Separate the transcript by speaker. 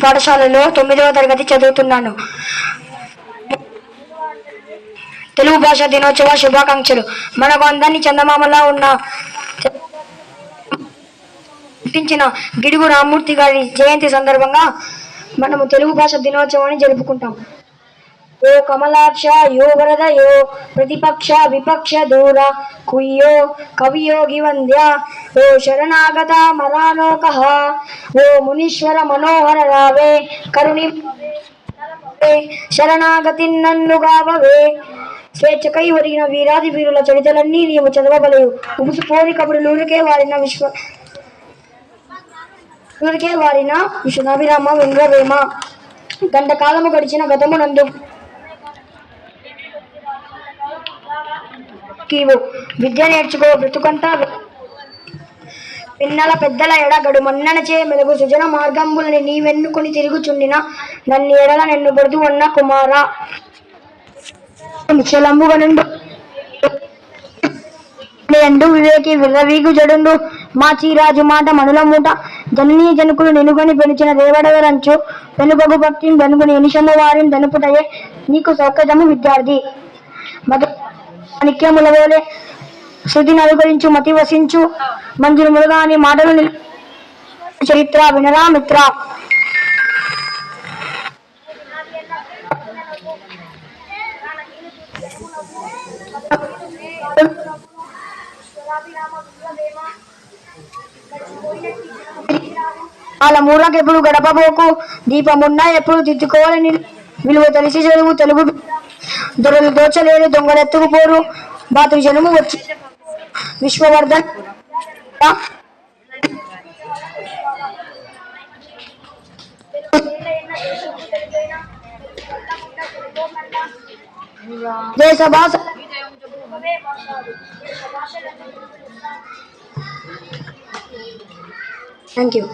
Speaker 1: పాఠశాలలో 9వ తరగతి చదువుతున్నాను. తెలుగు భాషా దినోత్సవ శుభాకాంక్షలు. మనకు అందరినీ చందమామలా ఉన్న పుట్టించిన గిడుగు రామ్మూర్తి గారి జయంతి సందర్భంగా మనము తెలుగు భాష దినోత్సవాన్ని జరుపుకుంటాం. ఓ కమలాక్ష యో వరద యో ప్రతిపక్ష విపక్ష దూర కుయ్యో కవియోగి వంద్య ఓ శరణాగత మరాలోక ఓ మునీశ్వర మనోహర రావే కరుణి శరణాగతి నన్ను గావవే. స్వేచ్ఛకై ఒరిగిన వీరాది వీరుల చరిత్రలన్నీ నీవు చదవగలవు. ఉబుసుపోని కబురు నూరికే వారిన విశ్వనాభిరామ వెంద్రవేమ. గంట కాలము గడిచిన గతమునందు విద్య నేర్చుకో బ్రతుకంతా పిన్నల పెద్దల ఎడగడు మన్ననచే మెలుగు సుజన మార్గంబులని నీవెన్నుకొని తిరుగుచుండిన నన్ను ఎడల నిన్ను బొడుదు అన్న కుమార. నిశ్చలంబుగనుండు వివేకి విర్రవీగు జడుండు మాచీరాజు మాట మనుల మూట జననీ జనుకులు నెనుగొని పెంచిన రేవడగరంచు వెనుగొగు భక్తిని వెనుగుని ఎనిషము వారిని దనుపుటయే నీకు సౌకర్యము విద్యార్థి. నిత్యములవోలే శృతి నలుగురించు మతి వసించు మంజులు ములుగాని మాటలు చరిత్ర వినరా మిత్ర. వాళ్ళ మూలకి ఎప్పుడు గడపబోకు దీపమున్నా ఎప్పుడు దిద్దుకోవాలని విలువ తెలిసి చదువు తెలుగు దొరలు దోచలేరు దొంగలెత్తుకుపోరు బాతు జనము వచ్చి విశ్వవర్ధన్ దేశ భాష థ్యాంక్ యూ.